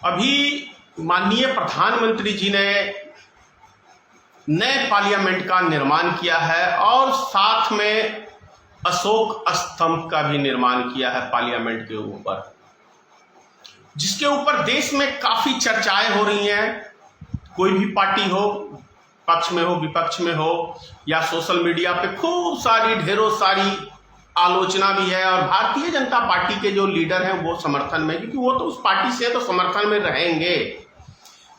अभी माननीय प्रधानमंत्री जी ने नए पार्लियामेंट का निर्माण किया है और साथ में अशोक स्तंभ का भी निर्माण किया है पार्लियामेंट के ऊपर, जिसके ऊपर देश में काफी चर्चाएं हो रही हैं। कोई भी पार्टी हो, पक्ष में हो विपक्ष में हो, या सोशल मीडिया पे खूब सारी ढेरों सारी आलोचना भी है। और भारतीय जनता पार्टी के जो लीडर हैं वो समर्थन में, क्योंकि वो तो उस पार्टी से तो समर्थन में रहेंगे।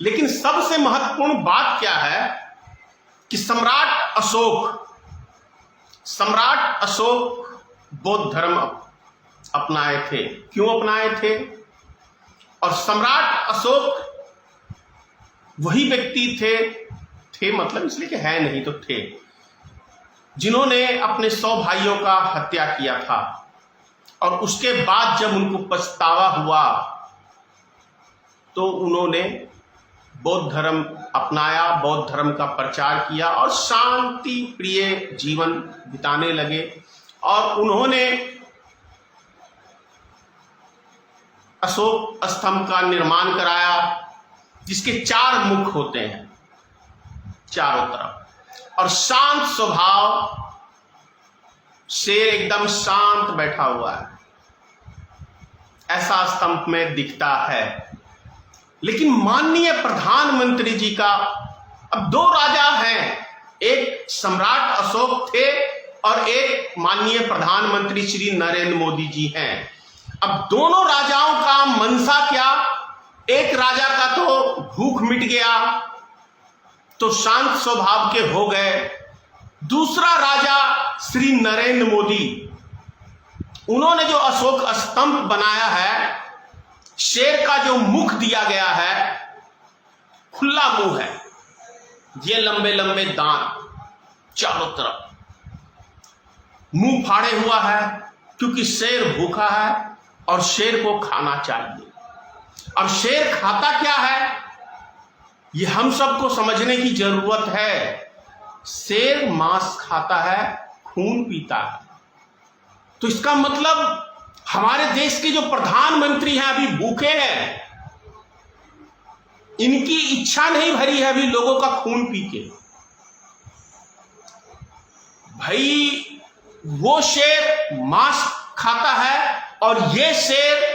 लेकिन सबसे महत्वपूर्ण बात क्या है कि सम्राट अशोक बौद्ध धर्म अपनाए थे। क्यों अपनाए थे? और सम्राट अशोक वही व्यक्ति थे मतलब इसलिए कि है नहीं तो थे, जिन्होंने अपने 100 भाइयों का हत्या किया था। और उसके बाद जब उनको पछतावा हुआ तो उन्होंने बौद्ध धर्म अपनाया, बौद्ध धर्म का प्रचार किया और शांति प्रिय जीवन बिताने लगे। और उन्होंने अशोक स्तंभ का निर्माण कराया, जिसके 4 मुख होते हैं चारों तरफ, और शांत स्वभाव से एकदम शांत बैठा हुआ है, ऐसा स्तंभ में दिखता है। लेकिन माननीय प्रधानमंत्री जी का अब 2 राजा हैं, एक सम्राट अशोक थे और एक माननीय प्रधानमंत्री श्री नरेंद्र मोदी जी हैं। अब दोनों राजाओं का मंशा क्या? एक राजा का तो भूख मिट गया तो शांत स्वभाव के हो गए, दूसरा राजा श्री नरेंद्र मोदी, उन्होंने जो अशोक स्तंभ बनाया है, शेर का जो मुख दिया गया है, खुला मुंह है, ये लंबे लंबे दांत चारों तरफ, मुंह फाड़े हुआ है, क्योंकि शेर भूखा है और शेर को खाना चाहिए। और शेर खाता क्या है ये हम सबको समझने की जरूरत है। शेर मांस खाता है, खून पीता है। तो इसका मतलब हमारे देश के जो प्रधानमंत्री हैं अभी भूखे हैं, इनकी इच्छा नहीं भरी है अभी लोगों का खून पी के। भाई वो शेर मांस खाता है और ये शेर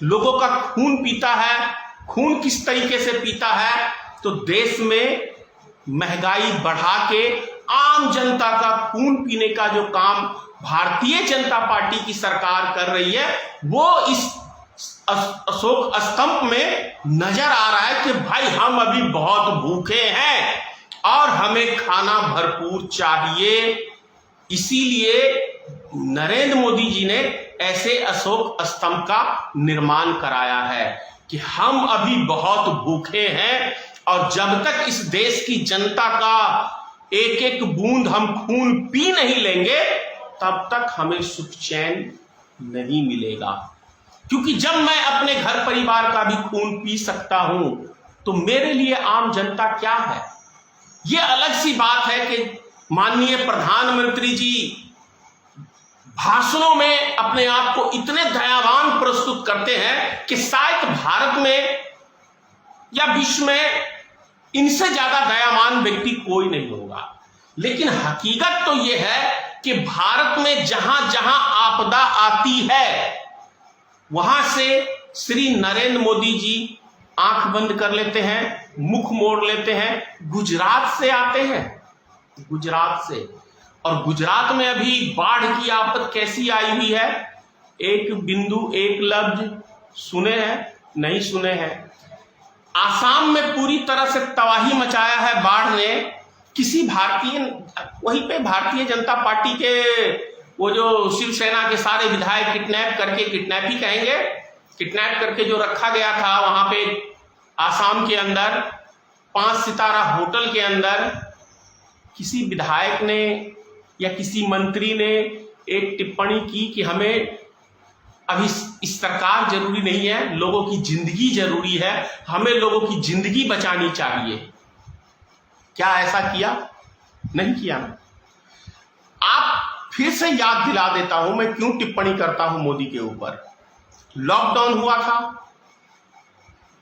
लोगों का खून पीता है। खून किस तरीके से पीता है? तो देश में महंगाई बढ़ा के आम जनता का खून पीने का जो काम भारतीय जनता पार्टी की सरकार कर रही है, वो इस अशोक स्तंभ में नजर आ रहा है कि भाई हम अभी बहुत भूखे हैं और हमें खाना भरपूर चाहिए। इसीलिए नरेंद्र मोदी जी ने ऐसे अशोक स्तंभ का निर्माण कराया है कि हम अभी बहुत भूखे हैं और जब तक इस देश की जनता का एक एक बूंद हम खून पी नहीं लेंगे तब तक हमें सुख चैन नहीं मिलेगा। क्योंकि जब मैं अपने घर परिवार का भी खून पी सकता हूं तो मेरे लिए आम जनता क्या है? यह अलग सी बात है कि माननीय प्रधानमंत्री जी भाषणों में अपने आप को इतने दयावान प्रस्तुत करते हैं कि शायद भारत में या विश्व में इनसे ज्यादा दयावान व्यक्ति कोई नहीं होगा। लेकिन हकीकत तो यह है कि भारत में जहां जहां आपदा आती है वहां से श्री नरेंद्र मोदी जी आंख बंद कर लेते हैं, मुख मोड़ लेते हैं। गुजरात से आते हैं, गुजरात से, और गुजरात में अभी बाढ़ की आफत कैसी आई हुई है, एक बिंदु एक लफ्ज सुने हैं? नहीं सुने हैं। आसाम में पूरी तरह से तबाही मचाया है बाढ़ ने। किसी भारतीय, वहीं पे भारतीय जनता पार्टी के वो जो शिवसेना के सारे विधायक किडनैप करके, किडनैप ही कहेंगे, किडनैप करके जो रखा गया था वहां पे आसाम के अंदर 5 सितारा होटल के अंदर, किसी विधायक ने या किसी मंत्री ने एक टिप्पणी की कि हमें अभी इस सरकार जरूरी नहीं है, लोगों की जिंदगी जरूरी है, हमें लोगों की जिंदगी बचानी चाहिए। क्या ऐसा किया? नहीं किया ना। आप फिर से याद दिला देता हूं मैं क्यों टिप्पणी करता हूं मोदी के ऊपर। लॉकडाउन हुआ था,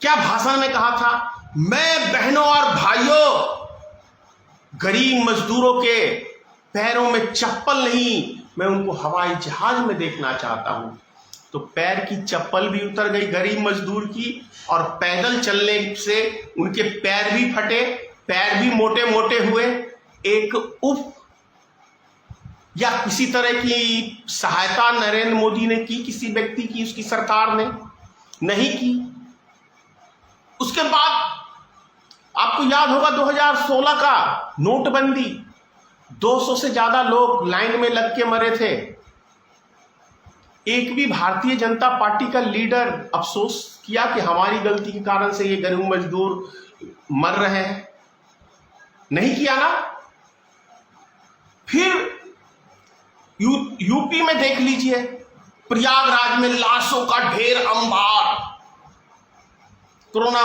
क्या भाषण में कहा था, मैं बहनों और भाइयों गरीब मजदूरों के पैरों में चप्पल नहीं, मैं उनको हवाई जहाज में देखना चाहता हूं। तो पैर की चप्पल भी उतर गई गरीब मजदूर की, और पैदल चलने से उनके पैर भी फटे, पैर भी मोटे मोटे हुए। एक उप या किसी तरह की सहायता नरेंद्र मोदी ने की किसी व्यक्ति की, उसकी सरकार ने नहीं की। उसके बाद आपको याद होगा 2016 का नोटबंदी, 200 से ज्यादा लोग लाइन में लग के मरे थे। एक भी भारतीय जनता पार्टी का लीडर अफसोस किया कि हमारी गलती के कारण से ये गरीब मजदूर मर रहे हैं? नहीं किया ना। फिर यूपी में देख लीजिए, प्रयागराज में लाशों का ढेर अंबार। कोरोना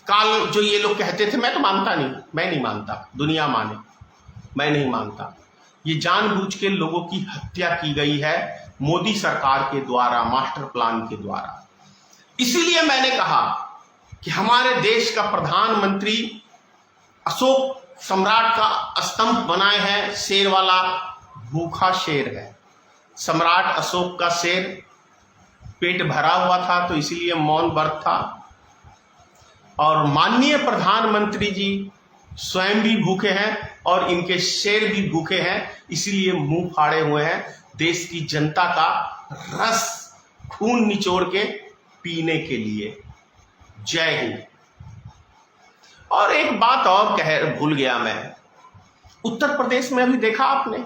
काल जो ये लोग कहते थे, मैं तो मानता नहीं, मैं नहीं मानता, दुनिया माने, मैं नहीं मानता। ये जानबूझ के लोगों की हत्या की गई है मोदी सरकार के द्वारा, मास्टर प्लान के द्वारा। इसीलिए मैंने कहा कि हमारे देश का प्रधानमंत्री अशोक सम्राट का स्तंभ बनाए हैं, शेर वाला, भूखा शेर है। सम्राट अशोक का शेर पेट भरा हुआ था तो इसीलिए मौन व्रत था, और माननीय प्रधानमंत्री जी स्वयं भी भूखे हैं और इनके शेर भी भूखे हैं, इसीलिए मुंह फाड़े हुए हैं देश की जनता का रस खून निचोड़ के पीने के लिए। जय हिंद। और एक बात और भूल गया मैं, उत्तर प्रदेश में अभी देखा आपने,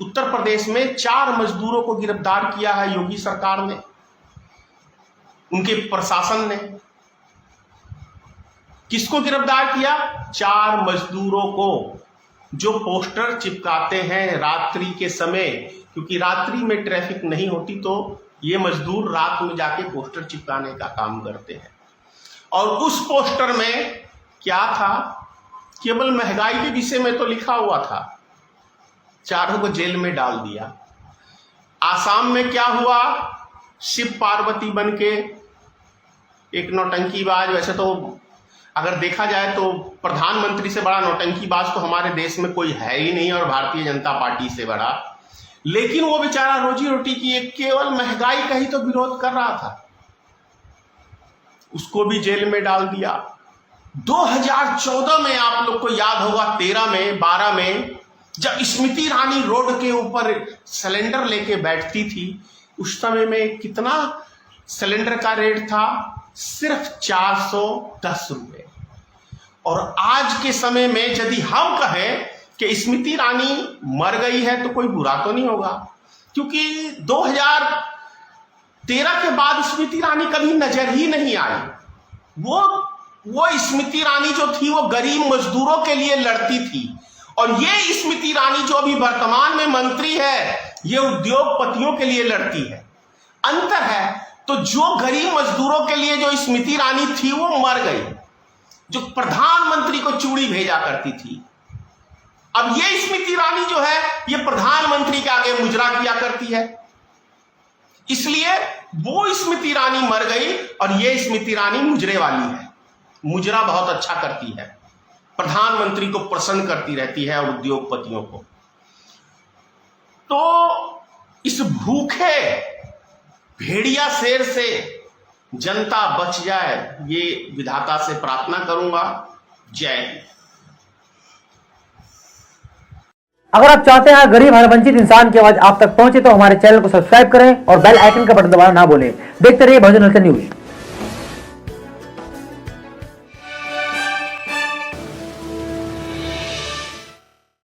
उत्तर प्रदेश में 4 मजदूरों को गिरफ्तार किया है योगी सरकार ने, उनके प्रशासन ने। किसको गिरफ्तार किया? 4 मजदूरों को, जो पोस्टर चिपकाते हैं रात्रि के समय, क्योंकि रात्रि में ट्रैफिक नहीं होती तो ये मजदूर रात में जाके पोस्टर चिपकाने का काम करते हैं। और उस पोस्टर में क्या था? केवल महंगाई के विषय में तो लिखा हुआ था। 4 को जेल में डाल दिया। आसाम में क्या हुआ? शिव पार्वती बन के एक नौटंकीबाज, वैसे तो अगर देखा जाए तो प्रधानमंत्री से बड़ा नौटंकीबाज तो हमारे देश में कोई है ही नहीं, और भारतीय जनता पार्टी से बड़ा, लेकिन वो बेचारा रोजी रोटी की एक केवल महंगाई का ही तो विरोध कर रहा था, उसको भी जेल में डाल दिया। 2014 में आप लोग को याद होगा, 13 में 12 में जब स्मृति ईरानी रोड के ऊपर सिलेंडर लेके बैठती थी, उस समय में कितना सिलेंडर का रेट था? सिर्फ 410 रुपए। और आज के समय में यदि हम कहें कि स्मृति ईरानी मर गई है तो कोई बुरा तो नहीं होगा, क्योंकि 2013 के बाद स्मृति ईरानी कभी नजर ही नहीं आई। वो स्मृति ईरानी जो थी वो गरीब मजदूरों के लिए लड़ती थी, और ये स्मृति ईरानी जो अभी वर्तमान में मंत्री है, ये उद्योगपतियों के लिए लड़ती है। अंतर है। तो जो गरीब मजदूरों के लिए जो स्मृति ईरानी थी वो मर गई, जो प्रधानमंत्री को चूड़ी भेजा करती थी। अब ये स्मृति ईरानी जो है ये प्रधानमंत्री के आगे मुजरा किया करती है, इसलिए वो स्मृति ईरानी मर गई और ये स्मृति ईरानी मुजरे वाली है। मुजरा बहुत अच्छा करती है, प्रधानमंत्री को प्रसन्न करती रहती है और उद्योगपतियों को। तो इस भूखे भेड़िया शेर से जनता बच जाए, ये विधाता से प्रार्थना करूंगा। जय हिंद। अगर आप चाहते हैं गरीब हर वंचित इंसान की आवाज आप तक पहुंचे तो हमारे चैनल को सब्सक्राइब करें और बेल आइकन का बटन दबाना ना भूलें। देखते रहिए भोजन न्यूज।